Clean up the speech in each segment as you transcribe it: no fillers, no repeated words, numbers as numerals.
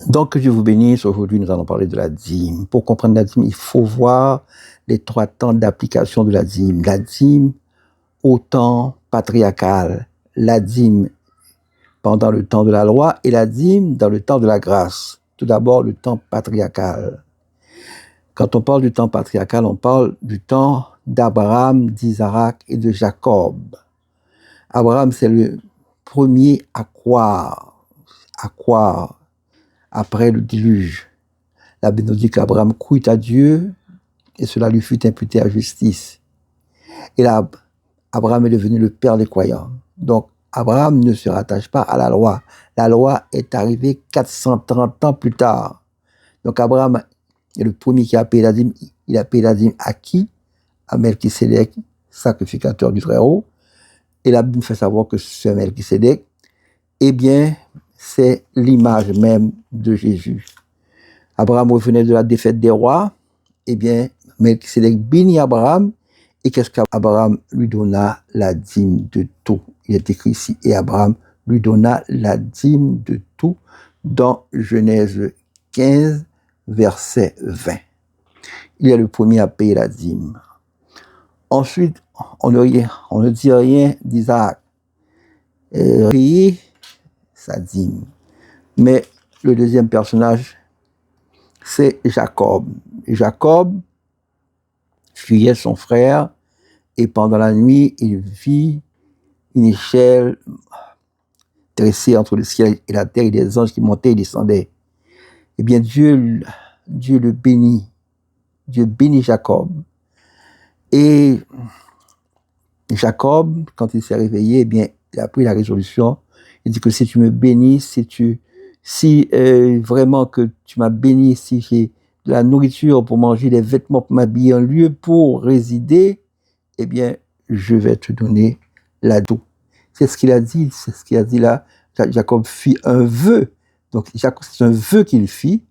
Donc, que Dieu vous bénisse. Aujourd'hui, nous allons parler de la dîme. Pour comprendre la dîme, il faut voir les 3 temps d'application de la dîme. La dîme au temps patriarcal, la dîme pendant le temps de la loi et la dîme dans le temps de la grâce. Tout d'abord, le temps patriarcal. Quand on parle du temps patriarcal, on parle du temps d'Abraham, d'Isaac et de Jacob. Abraham, c'est le premier à croire après le déluge. La Bible nous dit qu'Abraham crut à Dieu et cela lui fut imputé à justice. Et là, Abraham est devenu le père des croyants. Donc, Abraham ne se rattache pas à la loi. La loi est arrivée 430 ans plus tard. Donc, Abraham est le premier qui a payé la dîme. Il a payé la dîme à qui? À Melchisédek, sacrificateur du Très-Haut. Et la Bible fait savoir que ce Melchisédek, eh bien, c'est l'image même de Jésus. Abraham revenait de la défaite des rois. Eh bien, Melchisédek bénit Abraham. Et qu'est-ce qu'Abraham lui donna? La dîme de tout. Il est écrit ici. Et Abraham lui donna la dîme de tout dans Genèse 15, verset 20. Il est le premier à payer la dîme. Ensuite, on ne dit rien d'Isaac. Payer sa dîme. Mais le deuxième personnage, c'est Jacob. Jacob fuyait son frère et pendant la nuit, il vit une échelle dressée entre le ciel et la terre et des anges qui montaient et descendaient. Eh bien, Dieu le bénit. Dieu bénit Jacob. Et Jacob, quand il s'est réveillé, eh bien, il a pris la résolution. Il dit que si tu me bénis, si vraiment que tu m'as béni, si j'ai de la nourriture pour manger, des vêtements pour m'habiller, un lieu pour résider, eh bien, je vais te donner la dot. C'est ce qu'il a dit là. Jacob fit un vœu. Donc, Jacob, c'est un vœu qu'il fit.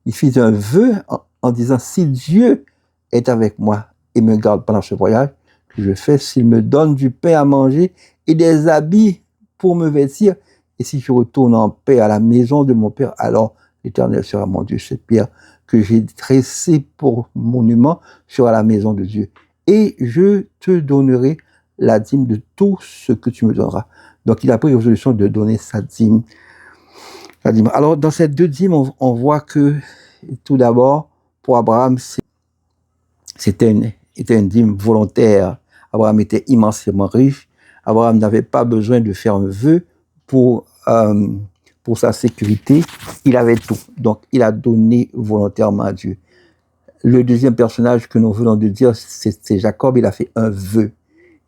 Il fit un vœu en disant, si Dieu est avec moi et me garde pendant ce voyage que je fais, s'il me donne du pain à manger et des habits pour me vêtir, et si je retourne en paix à la maison de mon Père, alors l'Éternel sera mon Dieu. Cette pierre que j'ai dressée pour monument sera la maison de Dieu. Et je te donnerai la dîme de tout ce que tu me donneras. Donc, il a pris la résolution de donner sa dîme. Alors, dans ces 2 dîmes, on voit que, tout d'abord, pour Abraham, c'était une dîme volontaire. Abraham était immensément riche. Abraham n'avait pas besoin de faire un vœu pour sa sécurité. Il avait tout. Donc, il a donné volontairement à Dieu. Le deuxième personnage que nous venons de dire, c'est Jacob. Il a fait un vœu.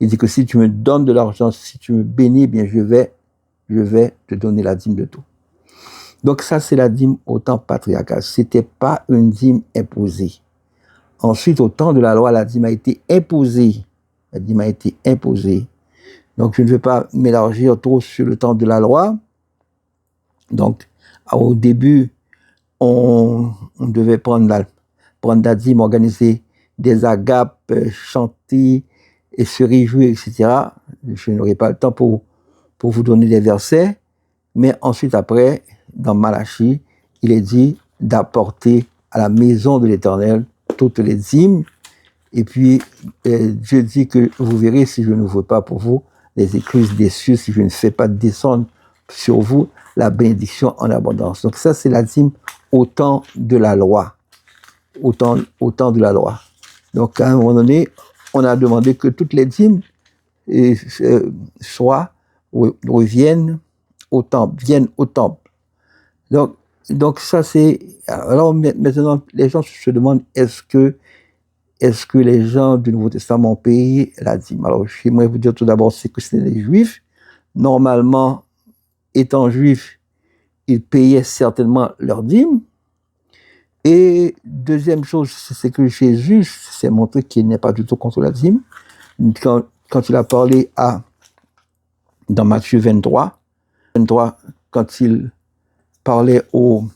Il dit que si tu me donnes de l'argent, si tu me bénis, bien je vais te donner la dîme de tout. Donc ça, c'est la dîme au temps patriarcal. C'était pas une dîme imposée. Ensuite, au temps de la loi, la dîme a été imposée. La dîme a été imposée. Donc, je ne vais pas m'élargir trop sur le temps de la loi. Donc, au début, on devait prendre la dîme, organiser des agapes, chanter et se réjouir, etc. Je n'aurai pas le temps pour vous donner des versets. Mais ensuite, après, dans Malachie, il est dit d'apporter à la maison de l'Éternel toutes les dîmes. Et puis, Dieu dit que vous verrez si je n'ouvre pas pour vous les écluses des cieux, si je ne fais pas descendre sur vous la bénédiction en abondance. Donc ça, c'est la dîme au temps de la loi. Au temps de la loi. Donc, à un moment donné, on a demandé que toutes les dîmes viennent au temple. Donc ça, c'est... Alors maintenant, les gens se demandent, est-ce que les gens du Nouveau Testament ont payé la dîme? Alors, j'aimerais vous dire tout d'abord, c'est que c'est les Juifs. Normalement, étant Juifs, ils payaient certainement leur dîme. Et deuxième chose, c'est que Jésus s'est montré qu'il n'est pas du tout contre la dîme. Quand il a parlé dans Matthieu 23, quand il parlait aux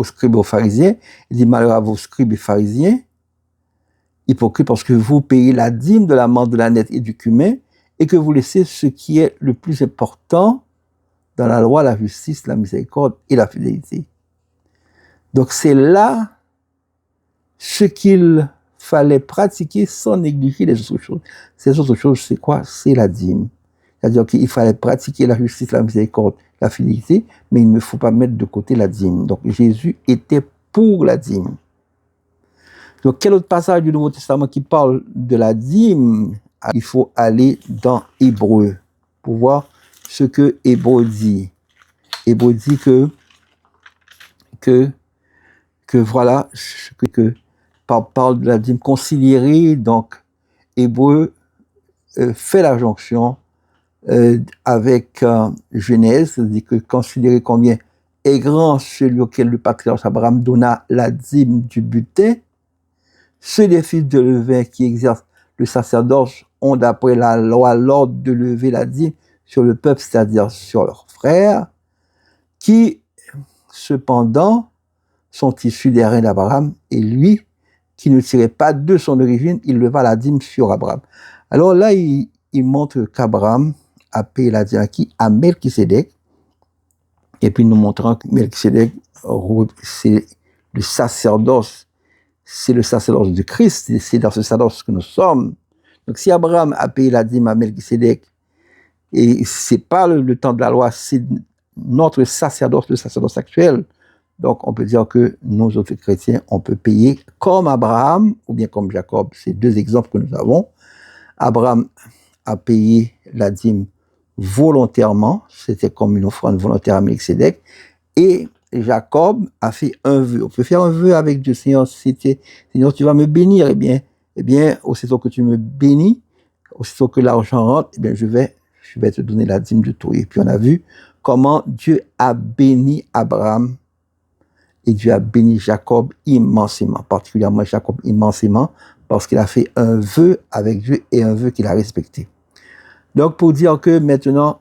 scribes et aux pharisiens, il dit, malheur à vos scribes et pharisiens, hypocrites, parce que vous payez la dîme de la menthe, de la nette et du cumin, et que vous laissez ce qui est le plus important dans la loi, la justice, la miséricorde et la fidélité. Donc c'est là ce qu'il fallait pratiquer sans négliger les autres choses. Ces autres choses, c'est quoi? C'est la dîme. C'est-à-dire qu'il fallait pratiquer la justice, la miséricorde, la fidélité, mais il ne faut pas mettre de côté la dîme. Donc Jésus était pour la dîme. Donc quel autre passage du Nouveau Testament qui parle de la dîme? Il faut aller dans Hébreu pour voir ce que Hébreu dit. Hébreu dit que voilà, que parle de la dîme considérée. Donc Hébreu fait la jonction avec Genèse, c'est-à-dire que considérer combien est grand celui auquel le patriarche Abraham donna la dîme du butin, ceux des fils de levain qui exercent le sacerdoce ont d'après la loi l'ordre de lever la dîme sur le peuple, c'est-à-dire sur leurs frères, qui cependant sont issus des reins d'Abraham, et lui, qui ne tirait pas de son origine, il leva la dîme sur Abraham. Alors là, il montre qu'Abraham a payé la dîme à qui? À Melchisédek, et puis nous montrant que Melchisédek, c'est le sacerdoce, c'est le sacerdoce de Christ, c'est dans ce sacerdoce que nous sommes. Donc si Abraham a payé la dîme à Melchisédek, et c'est pas le temps de la loi, c'est notre sacerdoce, le sacerdoce actuel. Donc on peut dire que nous autres chrétiens, on peut payer comme Abraham ou bien comme Jacob. C'est deux exemples que nous avons. Abraham a payé la dîme volontairement, c'était comme une offrande volontaire à Melchisédek, et Jacob a fait un vœu. On peut faire un vœu avec Dieu, Seigneur, Seigneur, tu vas me bénir, eh bien, aussitôt que tu me bénis, aussitôt que l'argent rentre, eh bien, je vais te donner la dîme de tout. Et puis on a vu comment Dieu a béni Abraham et Dieu a béni Jacob immensément, particulièrement Jacob immensément, parce qu'il a fait un vœu avec Dieu et un vœu qu'il a respecté. Donc pour dire que maintenant,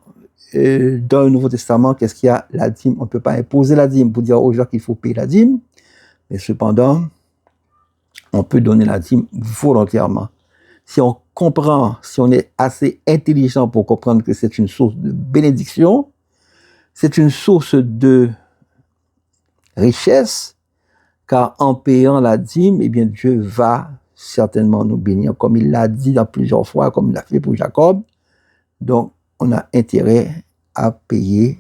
dans le Nouveau Testament, qu'est-ce qu'il y a? La dîme, on ne peut pas imposer la dîme pour dire aux gens qu'il faut payer la dîme, mais cependant, on peut donner la dîme volontairement. Si on comprend, si on est assez intelligent pour comprendre que c'est une source de bénédiction, c'est une source de richesse, car en payant la dîme, eh bien Dieu va certainement nous bénir, comme il l'a dit dans plusieurs fois, comme il l'a fait pour Jacob. Donc, on a intérêt à payer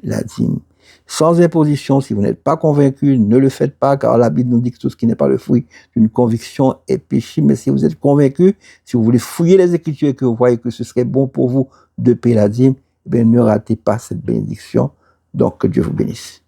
la dîme. Sans imposition, si vous n'êtes pas convaincu, ne le faites pas, car la Bible nous dit que tout ce qui n'est pas le fruit d'une conviction est péché. Mais si vous êtes convaincu, si vous voulez fouiller les Écritures et que vous voyez que ce serait bon pour vous de payer la dîme, eh bien, ne ratez pas cette bénédiction. Donc, que Dieu vous bénisse.